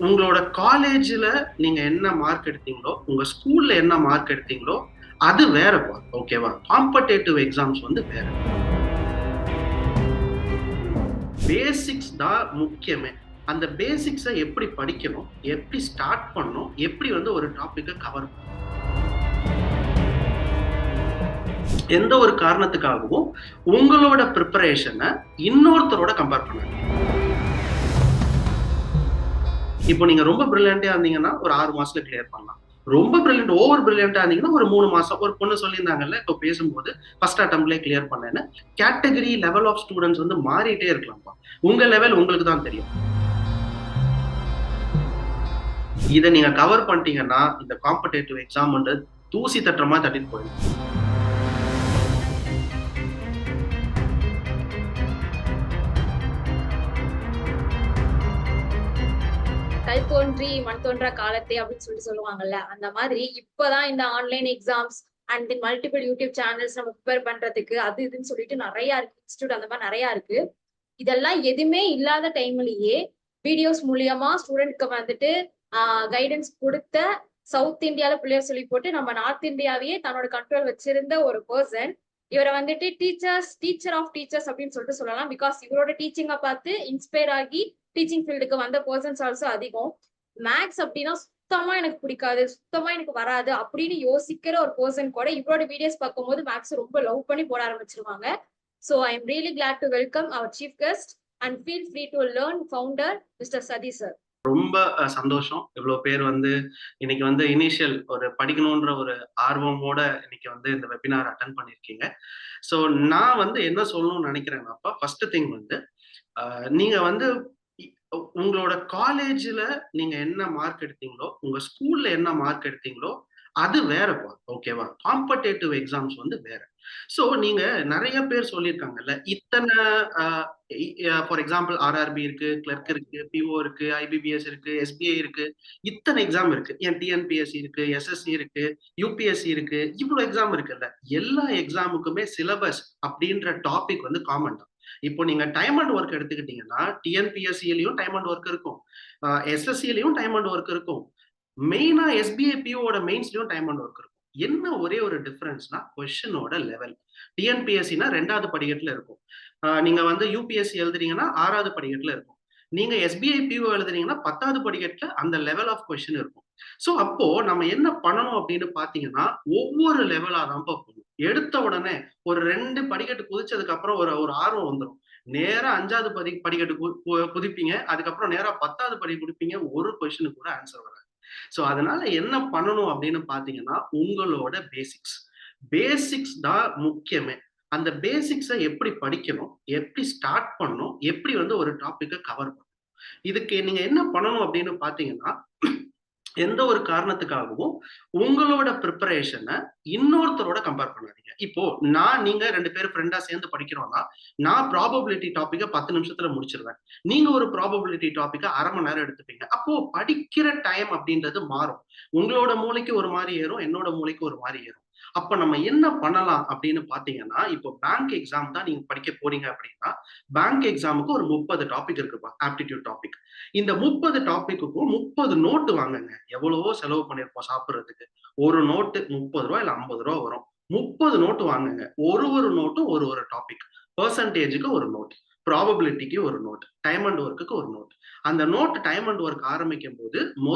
உங்களோட காலேஜ்ல நீங்க என்ன மார்க் எடுத்தீங்களோ, உங்க ஸ்கூல்ல என்ன மார்க் எடுத்தீங்களோ, அது வேறப்பா. ஓகேவா? காம்படேட்டிவ் எக்ஸாம்ஸ் வந்து வேற. பேசிக்ஸ் தான் முக்கியமே. அந்த பேசிக்ஸ எப்படி படிக்கணும்? எப்படி ஸ்டார்ட் பண்ணணும்? எப்படி வந்து ஒரு டாபிக்க கவர் பண்ணணும்? எந்த ஒரு காரணத்துக்காகவும் உங்களோட பிரிப்பரேஷன இன்னொருத்தரோட கம்பேர் பண்ணாதீங்க. இப்போ நீங்க ரொம்ப பிரில்லியன்ட்டா இருந்தீங்கன்னா, ஒரு 6 மாசத்துல கிளியர் பண்ணலாம். ரொம்ப பிரில்லியன்ட், ஓவர் பிரில்லியன்ட்டா இருந்தீங்கன்னா, ஒரு 3 மாசம். ஒரு பொண்ணு சொல்லியிருந்தாங்கல்ல, இப்போ பேசும்போது, ஃபர்ஸ்ட் அட்டெம்ப்ட்லயே கிளியர் பண்ணேன்னு. கேட்டகரி, லெவல் ஆஃப் ஸ்டூடண்ட்ஸ் வந்து மாறிட்டே இருக்கலாம்ப்பா. உங்க லெவல் உங்களுக்கு தான் தெரியும். இத நீங்க கவர் பண்ணிட்டீங்கன்னா, இந்த காம்படிட்டிவ் எக்ஸாம்ன்றது தூசி தட்டுற மாரி தட்டிட்டு போயிடும். கல் தோன்றி மண் தோன்றா காலத்தே அப்படின்னு சொல்லுவாங்கல்ல. அந்த மாதிரி இப்பதான் இந்த online exams and then multiple YouTube channels நம்ம ப்ரிப்பேர் பண்றதுக்கு அது இதுன்னு சொல்லிட்டு நிறைய இருக்கு. இன்ஸ்டியூட் அந்த மாதிரி நிறைய இருக்கு. இதெல்லாம் எதுவுமே இல்லாத டைம்லயே வீடியோஸ் மூலியமா ஸ்டூடெண்ட்க்கு வந்துட்டு கைடன்ஸ் கொடுத்த சவுத் இந்தியால பிள்ளையர் சொல்லி போட்டு நம்ம நார்த் இந்தியாவையே தன்னோட கண்ட்ரோல் வச்சிருந்த ஒரு பர்சன். இவரை வந்துட்டு டீச்சர் ஆஃப் டீச்சர்ஸ் அப்படின்னு சொல்லிட்டு சொல்லலாம். பிகாஸ் இவரோட டீச்சிங்கை பார்த்து இன்ஸ்பயர் ஆகி டீச்சிங் ஃபீல்டுக்கு வந்த பர்சன்ஸ் ஆல்சோ அதிகம். மேக்ஸ் அப்படின்னா சுத்தமா எனக்கு பிடிக்காது, சுத்தமா எனக்கு வராது அப்படின்னு யோசிக்கிற ஒரு பர்சன் கூட இவரோட வீடியோஸ் பார்க்கும்போது மேக்ஸ் ரொம்ப லவ் பண்ணி போட ஆரம்பிச்சிருவாங்க. So I am really glad to welcome our chief guest and feel free to learn founder Mr. Sadi sir. ரொம்ப சந்தோஷம். இவ்ளோ பேர் வந்து இன்னைக்கு வந்து இனிஷியல் ஒரு படிக்கணுன்ற ஒரு ஆர்வமோட இன்னைக்கு வந்து இந்த வெபினார் அட்டெண்ட் பண்ணியிருக்கீங்க. ஸோ நான் வந்து என்ன சொல்லணும்னு நினைக்கிறேன்னாப்பா, ஃபர்ஸ்ட் திங் வந்து நீங்க வந்து இ உங்களோட காலேஜ்ல நீங்க என்ன மார்க் எடுத்தீங்களோ, உங்க ஸ்கூல்ல என்ன மார்க் எடுத்தீங்களோ, அது வேறப்பா. ஓகேவா? காம்படிட்டிவ் எக்ஸாம்ஸ் வந்து வேற. ஸோ நீங்க நெறைய பேர் சொல்லியிருக்காங்கல்ல, இத்தன அ ஃபார் எக்ஸாம்பிள் ஆர்ஆர்பி இருக்கு, கிளர்க் இருக்கு, பிஓ இருக்கு, ஐபிபிஎஸ் இருக்கு, எஸ்பிஐ இருக்கு. இத்தன எக்ஸாம் இருக்கு. ஏன் டிஎன்பிஎஸ்சி இருக்கு, எஸ்எஸ்சி இருக்கு, யுபிஎஸ்சி இருக்கு. இவ்ளோ எக்ஸாம் இருக்குல்ல. எல்லா எக்ஸாமுக்குமே சிலபஸ் அப்படின்ற டாபிக் வந்து காமன் தான். இப்போ நீங்க டைம் அண்ட் ஒர்க் எடுத்துக்கிட்டீங்கன்னா, டிஎன்பிஎஸ்சிலயும் டைம் அண்ட் ஒர்க் இருக்கும். எஸ்எஸ்சிலயும் டைம் அண்ட் ஒர்க் இருக்கும். மெயினா எஸ்பிஐ பிஓட மெயின்ஸ்லயும் டைம் அண்ட் ஒர்க் இருக்கும். என்ன ஒரே ஒரு டிஃபரன்ஸ்னா கொஸ்டினோட லெவல். டிஎன்பிஎஸ்சினா 2வது படிக்கட்டுல இருக்கும். நீங்க வந்து யுபிஎஸ்சி எழுதுறீங்கன்னா 6வது படிக்கட்டுல இருக்கும். நீங்க எஸ்பிஐ பிஓ எழுதுறீங்கன்னா 10வது படிக்கட்டுல அந்த லெவல் ஆஃப் கொஸ்டின் இருக்கும். சோ அப்போ நம்ம என்ன பண்ணணும் அப்படின்னு பாத்தீங்கன்னா, ஒவ்வொரு லெவலா தான்ப்பா போகணும். எடுத்த உடனே ஒரு 2 படிக்கட்டு குதிச்சதுக்கு அப்புறம் ஒரு ஒரு ஆர்வம் வந்துரும். நேரா 5வது படிக்கட்டு குதிப்பீங்க. அதுக்கப்புறம் நேரா 10வது படி குதிப்பீங்க. ஒரு கொஸ்டினுக்கு கூட ஆன்சர் வராது. சோ அதனால என்ன பண்ணணும் அப்படின்னு பாத்தீங்கன்னா, உங்களோட பேசிக்ஸ். பேசிக்ஸ் தான் முக்கியமே. அந்த பேசிக்ஸ எப்படி படிக்கணும்? எப்படி ஸ்டார்ட் பண்ணணும்? எப்படி வந்து ஒரு டாபிக்க கவர் பண்ணணும்? இதுக்கு நீங்க என்ன பண்ணணும் அப்படின்னு பாத்தீங்கன்னா, எந்த ஒரு காரணத்துக்காகவும் உங்களோட பிரிப்பரேஷன இன்னொருத்தரோட கம்பேர் பண்ணாதீங்க. இப்போ நீங்க 2 பேரும் ஃப்ரெண்டா சேர்ந்து படிக்கிறோம்னா, நான் ப்ராபபிலிட்டி டாபிக்க 10 நிமிஷத்துல முடிச்சிருவேன். நீங்க ஒரு ப்ராபபிலிட்டி டாபிக்க 1/2 மணி நேரம் எடுத்துப்பீங்க. அப்போ படிக்கிற டைம் அப்படின்றது மாறும். உங்களோட மூளைக்கு ஒரு மாரி ஏறும், என்னோட மூளைக்கு ஒரு மாரி ஏறும். அப்ப நம்ம என்ன பண்ணலாம் அப்படின்னு பார்த்தீங்கன்னா, இப்போ பேங்க் எக்ஸாம் தான் நீங்க படிக்க போறீங்க அப்படின்னா, பேங்க் எக்ஸாமுக்கு ஒரு 30 டாபிக் இருக்குப்பா. Aptitude topic. இந்த 30 டாபிக்குக்கும் 30 நோட்டு வாங்குங்க. எவ்வளவோ செலவு பண்ணியிருப்போம் சாப்பிடுறதுக்கு. ஒரு நோட்டு ரூ. 30 இல்ல ரூ. 50 வரும். 30 நோட்டு வாங்குங்க. ஒரு நோட்டும் ஒரு டாபிக். பெர்சன்டேஜ்க்கு ஒரு நோட். ப்ராபபிலிட்டிக்கு ஒரு நோட். டைம் அண்ட் ஒர்க்குக்கு ஒரு நோட். அந்த நோட் டைம் அண்ட் ஒர்க் ஆரம்பிக்கும்போது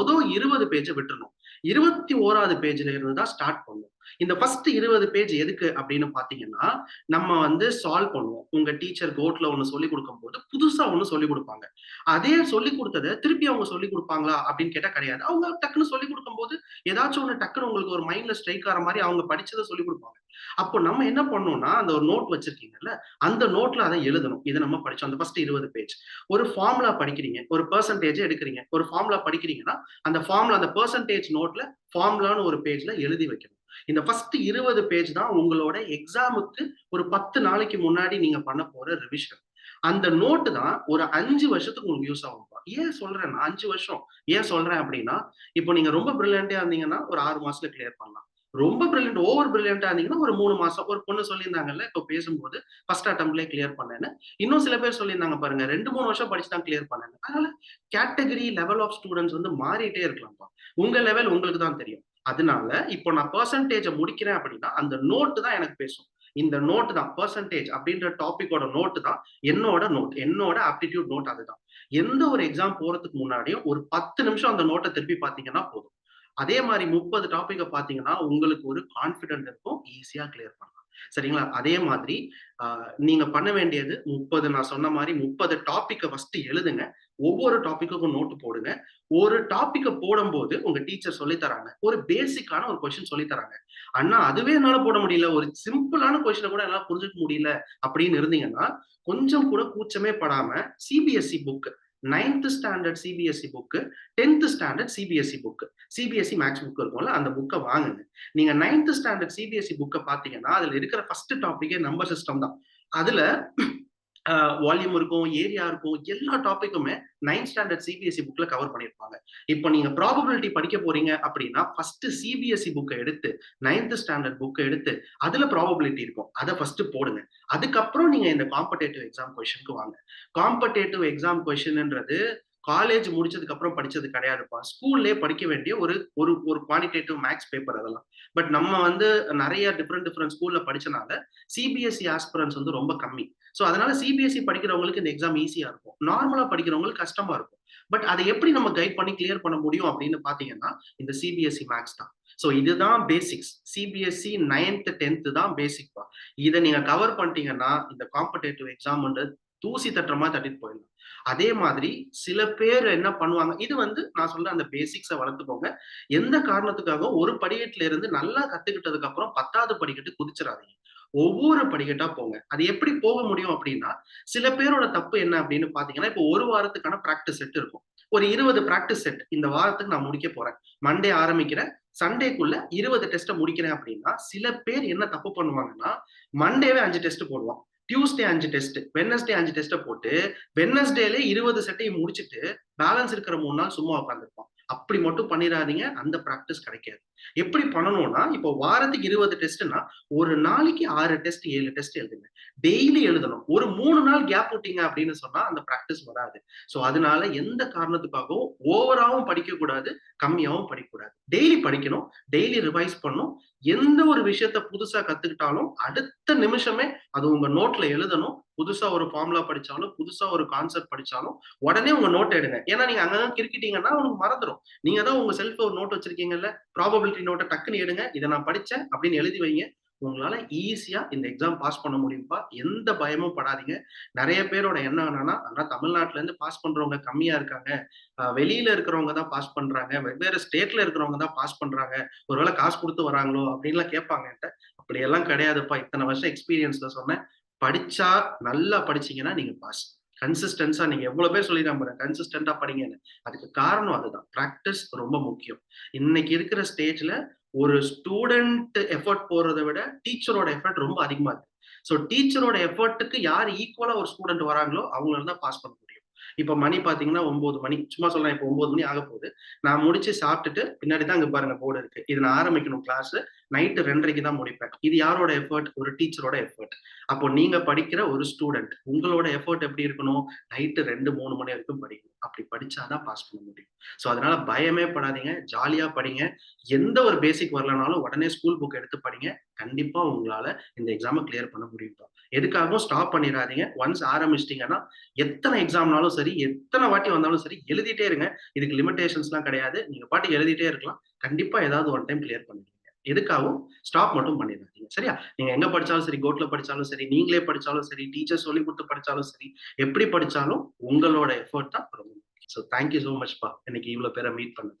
20 பேஜ விட்டுறணும். 21வது பேஜ்ல இருந்து தான் ஸ்டார்ட் பண்ணணும். இந்த ஃபர்ஸ்ட் 20 பேஜ் எதுக்கு அப்படின்னு பார்த்தீங்கன்னா, நம்ம வந்து சால்வ் பண்ணுவோம். உங்க டீச்சர் கோட்ல ஒண்ணு சொல்லிக் குடுக்கும்போது, புதுசா ஒண்ணு சொல்லிக் குடுப்பாங்க. அதே சொல்லிக் குடுத்தத திருப்பி அவங்க சொல்லிக் குடுப்பாங்களா அப்படின்னு கேட்டா கிடையாது. அவங்க டக்குன்னு சொல்லிக் குடுக்கும்போது, ஏதாச்சும் ஒண்ணு டக்குன்னு உங்களுக்கு ஒரு மைண்ட்ல ஸ்ட்ரைக் ஆற மாரி அவங்க படிச்சத சொல்லிக் குடுப்பாங்க. அப்போ நம்ம என்ன பண்ணணும்னா, அந்த ஒரு நோட் வச்சிருக்கீங்கல்ல, அந்த நோட்ல அத எழுதணும். இத நம்ம படிச்சோம். அந்த ஃபர்ஸ்ட் 20 பேஜ். ஒரு ஃபார்முலா படிக்கிறீங்க. ஒரு பெர்சன்டேஜ் எடுக்கிறீங்க. ஒரு ஃபார்முலா படிக்கிறீங்கன்னா, அந்த ஃபார்முலா அந்த பெர்சன்டேஜ் நோட்ல ஃபார்முலான்னு ஒரு பேஜ்ல எழுதி வைக்கணும். இந்த ஃபர்ஸ்ட் 20 பேஜ் தான் உங்களோட எக்ஸாமுக்கு ஒரு 10 நாளைக்கு முன்னாடி நீங்க பண்ண போற ரிவிஷன். அந்த நோட்டு தான் ஒரு 5 வருஷத்துக்கு உங்களுக்கு யூஸ் ஆகும்பா. ஏன் சொல்றேன்னா 5 வருஷம் ஏன் சொல்றேன் அப்படின்னா, இப்போ நீங்க ரொம்ப பிரில்லியன்ட்டா இருந்தீங்கன்னா, ஒரு 6 மாசத்துல கிளியர் பண்ணலாம். ரொம்ப பிரில்லியன்ட், ஓவர் பிரில்லியன்ட்டா இருந்தீங்கன்னா ஒரு 3 மாசம். ஒரு பொண்ணு சொல்லியிருந்தாங்கல்ல, இப்போ பேசும்போது ஃபர்ஸ்ட் அட்டெம்ப்ட்லயே கிளியர் பண்ணேன்னு. இன்னும் சில பேர் சொல்லியிருந்தாங்க பாருங்க, 2, 3 வருஷம் படிச்சு தான் கிளியர் பண்ணேன்னு. அதனால கேட்டகரி, லெவல் ஆஃப் ஸ்டூடண்ட்ஸ் வந்து மாறிட்டே இருக்கலாம்ப்பா. உங்க லெவல் உங்களுக்கு தான் தெரியும். அதனால இப்போ நான் பெர்சன்டேஜ முடிக்கிறேன் அப்படின்னா, அந்த நோட் தான் எனக்கு பேசும். இந்த நோட் தான் பெர்சன்டேஜ் அப்படின்ற டாபிக்கோட நோட் தான் என்னோட நோட். என்னோட ஆப்டிட்யூட் நோட் அதுதான். எந்த ஒரு எக்ஸாம் போறதுக்கு முன்னாடியும் ஒரு 10 நிமிஷம் அந்த நோட்ட திருப்பி பார்த்தீங்கன்னா போதும். அதே மாரி 30 டாபிக்க பார்த்தீங்கன்னா, உங்களுக்கு ஒரு கான்ஃபிடென்ட் இருக்கும். ஈஸியா கிளியர் பண்ணலாம். சரிங்களா? அதே மாதிரி அ நீங்க பண்ண வேண்டியது 30 நான் சொன்ன மாரி 30 டாபிக்க ஃபர்ஸ்ட் எழுதுங்க. ஒவ்வொரு டாபிக்குக்கும் நோட் போடுங்க. ஒரு டாபிக்க போடும்போது உங்க டீச்சர் சொல்லி தராங்க. ஒரு பேசிக்கான ஒரு கொஸ்டின் சொல்லி தராங்க. அண்ணா அதுவே என்னால போட முடியல. ஒரு சிம்பிளான கொஸ்டின கூட என்னால புரிஞ்சுக்க முடியல அப்படின்னு இருந்தீங்கன்னா, கொஞ்சம் கூட கூச்சமே படாம CBSE book 9th standard CBSE book, 10th standard CBSE book, CBSE maths book இருக்கும்ல அந்த புக்க வாங்குங்க. நீங்க 9th ஸ்டாண்டர்ட் சிபிஎஸ்இ புக்க பார்த்தீங்கன்னா, அதுல இருக்கிற ஃபர்ஸ்ட் டாபிக்கே நம்பர் சிஸ்டம் தான். அதுல வால்யூம் இருக்கும், ஏரியா இருக்கும், எல்லா டாபிக்குமே 9th ஸ்டாண்டர்ட் சிபிஎஸ்இ புக்ல கவர் பண்ணியிருப்பாங்க. இப்போ நீங்க ப்ராபபிலிட்டி படிக்க போறீங்க அப்படின்னா, ஃபர்ஸ்ட் சிபிஎஸ்இ புக்க எடுத்து 9th ஸ்டாண்டர்ட் புக்க எடுத்து அதுல ப்ராபபிலிட்டி இருக்கும். அத ஃபர்ஸ்ட் போடுங்க. அதுக்கப்புறம் நீங்க இந்த காம்படிட்டிவ் எக்ஸாம் கொஸ்டினுக்கு வாங்க. காம்படிட்டிவ் எக்ஸாம் கொஸ்டின்ன்றது காலேஜ் முடிச்சதுக்கு அப்புறம் படிச்சது கிடையாதுப்பா. ஸ்கூல்லயே படிக்க வேண்டிய ஒரு ஒரு ஒரு குவான்டிடேட்டிவ் மேத்ஸ் பேப்பர் அதெல்லாம். பட் நம்ம வந்து நெறைய டிஃபரெண்ட் ஸ்கூல்ல படிச்சனால, சிபிஎஸ்இ ஆஸ்பிரன்ட்ஸ் வந்து ரொம்ப கம்மி. சோ அதனால சிபிஎஸ்இ படிக்கிறவங்களுக்கு இந்த எக்ஸாம் ஈஸியா இருக்கும். நார்மலா படிக்கிறவங்களுக்கு கஷ்டமா இருக்கும். பட் அத எப்படி நம்ம கைட் பண்ணி கிளியர் பண்ண முடியும் அப்படின்னு பார்த்தீங்கன்னா, இந்த சிபிஎஸ்இ மேத்ஸ் தான். சோ இதுதான் பேசிக்ஸ். சிபிஎஸ்இ 9th, 10th தான் பேசிக்ப்பா. இத நீங்க கவர் பண்ணிட்டீங்கன்னா, இந்த காம்படிட்டிவ் எக்ஸாம்ன்றது தூசி தட்டுற மாரி தட்டிட்டு போயிடலாம். அதே மாதிரி சில பேர் என்ன பண்ணுவாங்க, இது வந்து நான் சொல்ற அந்த பேசிக்ஸ வளர்த்துக்கோங்க. எந்த காரணத்துக்காகவும் ஒரு படிக்கட்டுல இருந்து நல்லா கத்துக்கிட்டதுக்கு அப்புறம் 10வது படிக்கட்டு குதிச்சிராதீங்க. ஒவ்வொரு படிக்கட்டா போங்க. அது எப்படி போக முடியும் அப்படின்னா, சில பேரோட தப்பு என்ன அப்படின்னு பார்த்தீங்கன்னா, இப்போ 1 வாரத்துக்கான பிராக்டிஸ் செட் இருக்கும். ஒரு 20 பிராக்டிஸ் செட் இந்த வாரத்துக்கு நான் முடிக்க போறேன். மண்டே ஆரம்பிக்கிறேன். சண்டேக்குள்ள 20 டெஸ்ட்ட முடிக்கிறேன் அப்படின்னா, சில பேர் என்ன தப்பு பண்ணுவாங்கன்னா, மண்டேவே 5 டெஸ்ட் போடுவான். டியூஸ்டே 5 டெஸ்ட், வெட்னஸ்டே 5 டெஸ்ட்ட போட்டு, வெட்னஸ்டேலே 20 செட்டையும் முடிச்சுட்டு, பேலன்ஸ் இருக்கிற 3 நாள் சும்மா உட்கார்ந்திருப்பான். அப்படி மட்டும் பண்ணிறாதீங்க. அந்த பிராக்டிஸ் கிடைக்காது. எப்படி பண்ணணும்னா, இப்போ வாரத்துக்கு 20 டெஸ்ட்னா, ஒரு நாளைக்கு 6 டெஸ்ட், 7 டெஸ்ட் எழுதுங்க. டெய்லி எழுதணும். ஒரு 3 நாள் கேப் விட்டீங்க அப்படின்னு சொன்னா, அந்த பிராக்டிஸ் வராது. சோ அதனால எந்த காரணத்துக்காகவும் ஓவராவும் படிக்கக்கூடாது, கம்மியாவும் படிக்கக்கூடாது. டெய்லி படிக்கணும், டெய்லி ரிவைஸ் பண்ணணும். எந்த ஒரு விஷயத்த புதுசா கத்துக்கிட்டாலும், அடுத்த நிமிஷமே அது உங்க நோட்ல எழுதணும். புதுசா ஒரு ஃபார்முலா படிச்சாலும், புதுசா ஒரு கான்செப்ட் படிச்சாலும், உடனே உங்க நோட் எடுங்க. ஏன்னா நீங்க அங்கங்க கிறுக்கிட்டீங்கன்னா உங்களுக்கு மறந்துரும். நீங்க தான் உங்க செல்ஃப்ல ஒரு நோட் வச்சிருக்கீங்கல்ல, ப்ராபபிலிட்டி நோட்ட டக்குன்னு எடுங்க. இத நான் படிச்சேன் அப்படின்னு எழுதி வைங்க. உங்களால ஈஸியா இந்த எக்ஸாம் பாஸ் பண்ண முடியும்ப்பா. எந்த பயமும் படாதீங்க. நெறைய பேரோட எண்ணம் என்னன்னா, ஆனா தமிழ்நாட்டுல இருந்து பாஸ் பண்றவங்க கம்மியா இருக்காங்க. வெளியில இருக்கிறவங்க தான் பாஸ் பண்றாங்க. வெவ்வேறு ஸ்டேட்ல இருக்கிறவங்க தான் பாஸ் பண்றாங்க. ஒருவேள காசு குடுத்து வராங்களோ அப்படின்லாம் கேட்பாங்க என்ட்ட. அப்படியெல்லாம் கிடையாதுப்பா. இத்தன வருஷம் எக்ஸ்பீரியன்ஸ்ல சொன்னேன். படிச்சா நல்லா படிச்சீங்கன்னா நீங்க பாஸ். கன்சிஸ்டன்ஸா நீங்க எவ்வளவு பேர் சொல்லிருக்காங்க பாருங்க. கன்சிஸ்டன்ட்டா படிங்கன்னு. அதுக்கு காரணம் அதுதான். பிராக்டிஸ் ரொம்ப முக்கியம். இன்னைக்கு இருக்கிற ஸ்டேஜ்ல ஒரு ஸ்டூடண்ட் எஃபோர்ட் போடுறத விட டீச்சரோட எஃபோர்ட் ரொம்ப அதிகமா இருக்கு. சோ டீச்சரோட எஃபோர்ட்க்கு யார் ஈக்குவலா ஒரு ஸ்டூடண்ட் வராங்களோ அவங்களால தான் பாஸ் பண்ண முடியும். இப்ப மணி பாத்தீங்கன்னா 9 மணி. சும்மா சொல்றேன் இப்ப 9 மணி ஆகப்போகுது. நான் முடிச்சு சாப்பிட்டுட்டு பின்னாடி தான் அங்க பாருங்க போர்டு இருக்கு. இது நான் ஆரம்பிக்கணும் கிளாஸ். நைட் 2:30க்கு தான் முடிப்பேன். இது யாரோட எஃபோர்ட்? ஒரு டீச்சரோட எஃபோர்ட். அப்போ நீங்க படிக்கிற ஒரு ஸ்டூடண்ட். உங்களோட எஃபோர்ட் எப்படி இருக்கணும்? நைட் 2, 3 மணி வரைக்கும் படிக்கணும். அப்படி படிச்சா தான் பாஸ் பண்ண முடியும். சோ அதனால பயமே படாதீங்க. ஜாலியா படிங்க. எந்த ஒரு பேசிக் வரலனாலும் உடனே ஸ்கூல் புக் எடுத்து படிங்க. கண்டிப்பா உங்களால இந்த எக்ஸாம கிளியர் பண்ண முடியும். எதுக்காகவும் ஸ்டாப் பண்ணிராதீங்க. ஒன்ஸ் ஆரம்பிச்சிட்டீங்கன்னா, எத்தனை எக்ஸாம்னாலும் சரி, எத்தனை வாட்டி வந்தாலும் சரி எழுதிட்டே இருங்க. இதுக்கு லிமிட்டேஷன்ஸ்லாம் கிடையாது. நீங்க பாட்டுக்கு எழுதிட்டே இருக்கலாம். கண்டிப்பா ஏதாவது ஒன் டைம் கிளியர் பண்ணிடுவீங்க. எதுக்காகவும் ஸ்டாப் மட்டும் பண்ணிடாதீங்க. சரியா? நீங்க எங்க படிச்சாலும் சரி, கோட்ல படிச்சாலும் சரி, நீங்களே படிச்சாலும் சரி, டீச்சர் சொல்லிக் குடுத்து படிச்சாலும் சரி, எப்படி படிச்சாலும் உங்களோட எஃபோர்ட் தான் ரொம்ப முக்கியம். So thank you so much பா. இன்னைக்கு இவ்வளவு பேரை மீட் பண்ணது.